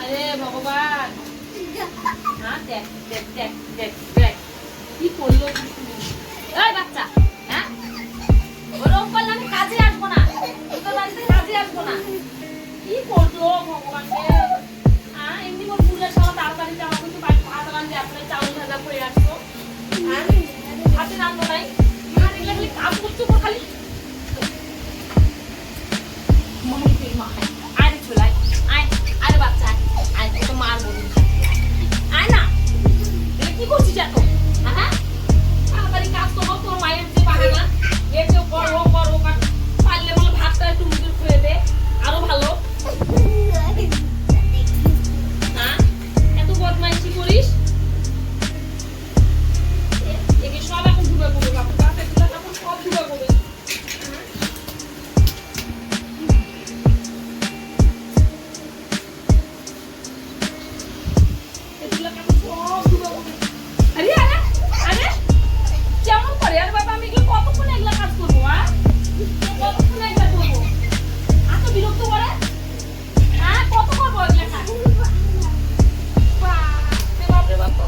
আরে ভগবান, হ্যাঁ দেখ দেখ দেখ দেখ দেখ কি করলো এই বাচ্চা, হ্যাঁ ওরকম করলে আমি কাজে আসবো না, তোর বাড়িতে কাজে আসবো না। কি করলো ভগবান রে, হ্যাঁ এমনি মোর পুজোর সময় তাড়াতাড়ি যাওয়া কিন্তু ভাত রান্ধতে আপনার চাউল ভাজা করে আসতো, হ্যাঁ হাতে রান্না নাই, আর এগুলো খালি কাজ করছো খালি মারি মা। আরে চলাই আয়, আরে বাচ্চা আয়, তো মার বলি আয় না, এটা কি করছিস এত, হ্যাঁ তাড়াতাড়ি কাজ করবো, তোর মায়ের যে বাহানা এর যে কর ও কর ও কর, পারলে বলে ভাতটা একটু মুখে খুয়ে দে আরো ভালো, হ্যাঁ এত বদমাইশি করিস, একে সব এখন ধুবে করবে কাপড়, কাপড় এখন সব ধুবে করবে। আরে আরে আরে কেমন করে আর বাবা, আমি এগুলো কতক্ষণ এগুলা কাজ করবো, কতক্ষণ এগুলা করবো, এত বিরক্ত করে, হ্যাঁ কত করবো এগুলা কাজ, বাপরে বাপ,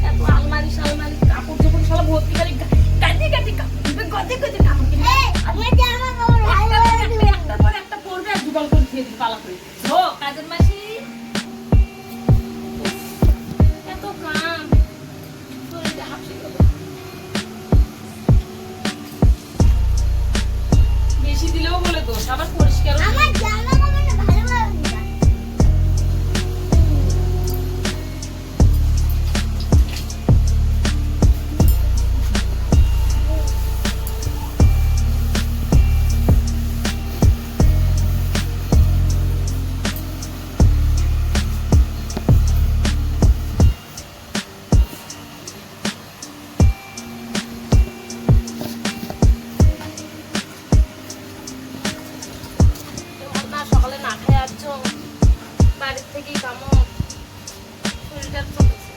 এত আলমারি সালমারি কাপড় যখন সব ভর্তি করে গাদি গাদি কাপড় গদে গদে কাপড় কিনে একটার পর একটা পরবে আর দুগাল করে দিয়ে দিবি পালা করে। ও কাজের মাসি এত কাম শরীরটা হাঁপসে গেল, বেশি দিলেও বলে দোষ, আবার পরিষ্কার আমার জামা কাপড় ভালো ভালো দিবা। না সকালে না খেয়ে আসছো, বাড়ির থেকেই কামো, শরীরটা চলেছে।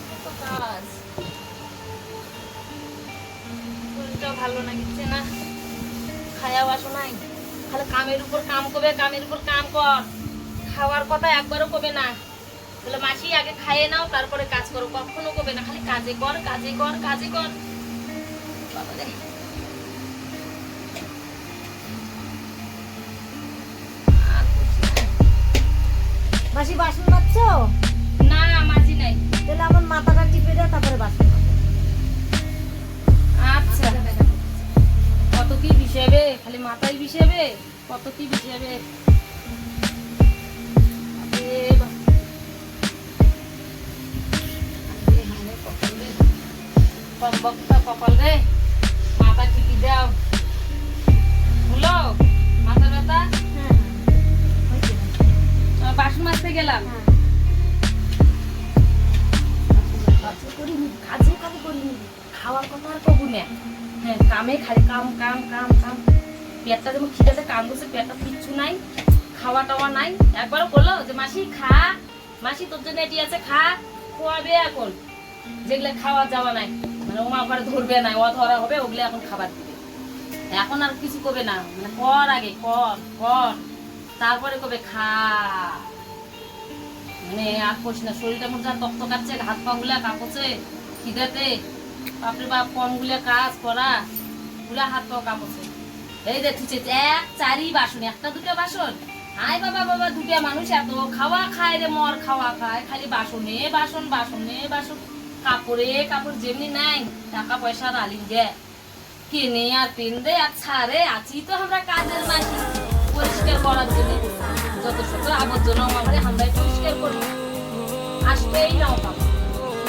কত কাজ, শরীরটাও ভালো লাগিচ্ছে না, খায়াও আসো নাই, খালি কামের উপর কাম করবে, কামের উপর কাম কর, খাওয়ার কথা একবারও কবে না, বলে মাসি আগে খাইয়ে নাও তারপরে কাজ করো, কখনো করবে না, খালি কাজে কর কাজে কর কাজে কর, বাবারে। আর করছি না। মাসি বাসন মাজছো? না মাঝি নাই। তাহলে আমার মাথাটা টিপে দাও, তারপরে বাসন মাজো। আচ্ছা কত কি বিষেবে, খালি মাথায় বিষেবে, কত কি বিষেবে, কপাল রে, মাথা টিপি দাও, হলো মাথা ব্যথা, হ্যাঁ হয়েছে। বাসন মাজতে গেলাম, কাজে করিনি, কাজে কাজে করিনি। খাওয়ার কথা আর কবু না, হ্যাঁ কামে খালি কাম কাম কাম কাম, পেটটা যেমন খিদেতে কাম করছে, পেটটা কিচ্ছু নাই, খাওয়া টাওয়া নাই, একবারও করলো যে মাসি খা, মাসি তোর জন্য এটি আছে খা, খোয়াবে এখন, যেগুলো খাওয়া যাওয়া নাই, মানে ওমা ঘরে ধরবে না, ও ধরা হবে, ওগুলো এখন খাবার দিবে, এখন আর কিছু করবে না, মানে কর আগে কর কর, তারপরে কবে খা, মানে আর করিস না, শরীরটা মধ্যে তক্তকাচ্ছে, হাত পা গুলা কাঁপছে খিদেতে, বাপরে বাপ কম গুলা কাজ করা, গুলা হাত পা কাঁপছে, এই দেখছি এক চারি বাসন, একটা দুটো বাসন, আয় বাবা বাবা দুটা মানুষ এত খাওয়া খায় রে, মর খাওয়া খায়, খালি বাসনে বাসন বাসনে বাসন, কাপড়ে কাপড় যেমনি নাই, টাকা পয়সা আলিম দেয় কিনে আর পেন দে আর ছাড়ে, আছি তো আমরা কাজের মাসি, পরিষ্কার করার জন্য যত শত আবর্জনা আমাদের আমরাই পরিষ্কার করি, আসবেই নাও কাপড়,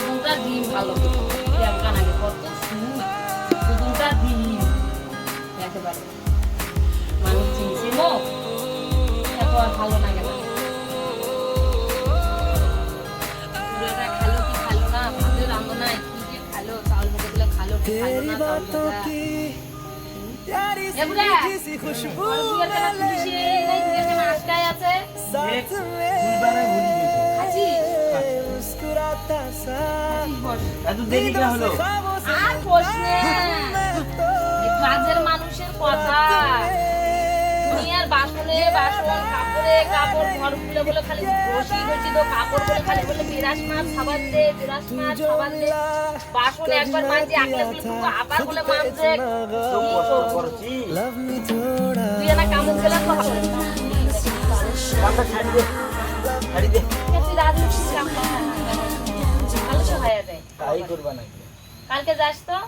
দুটা দিন ভালো কেমন আগে কত দুটা দিন একেবারে মানুষ চিনছে মো, এত আর ভালো লাগে না, পুরোটা খালো কি খালো না, ভাতের রান্না নাই কি দিয়ে খালো, চাউল ভেজে দিলে খালো কি খালো না, চাউল ভেজা এবুড়া ওর বিয়ের কেনা পুলিশে এই বিয়ের কেনা আটকায় আছে, দুইবারে ভুলি গেছে। খাচ্ছিস বস। এত দেরি কে হলো? আর বস নে। এই কাজের মানুষের কথা দুনিয়ার বাসনে বাসন, কাপড়ে কাপড়, ঘর খুলে বলে খালি বসি হয়েছি তো কাপড় বলে খালি বলে বিরাস মাছ খাবার দে, বিরাস মাছ খাবার দে। বাসন একবার মাঝে আকলে বলে তুই আবার বলে মাঝে তো কষ্ট করছি। তুই না কামড় গেলে কথা কামটা ছাড়ি দে। ছাড়ি দে। তুই রাজমিস্ত্রি কাম কর ভালো সহায় দেয়। তাই করবা নাকি? কালকে যাস তো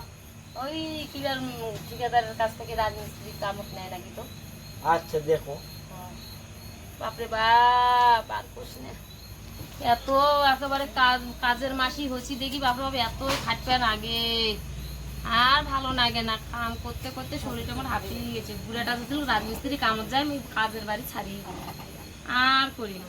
ওই ঠিকাদারের কাছ থেকে রাজমিস্ত্রি কামড় নেয় নাকি তো। আচ্ছা দেখো। বাপরে বাপ আর কোশ না। এত একেবারে কাজের মাসি হচ্ছি দেখি বাপরে বাপ এত খাটবে আগে আর ভালো লাগে না। কাম করতে করতে শরীরটা আমার হাঁপিয়ে গেছে। বুড়াটা যদি রাজমিস্ত্রি কামড় যায় আমি কাজের বাড়ি ছাড়িয়ে দিই। আর করি না।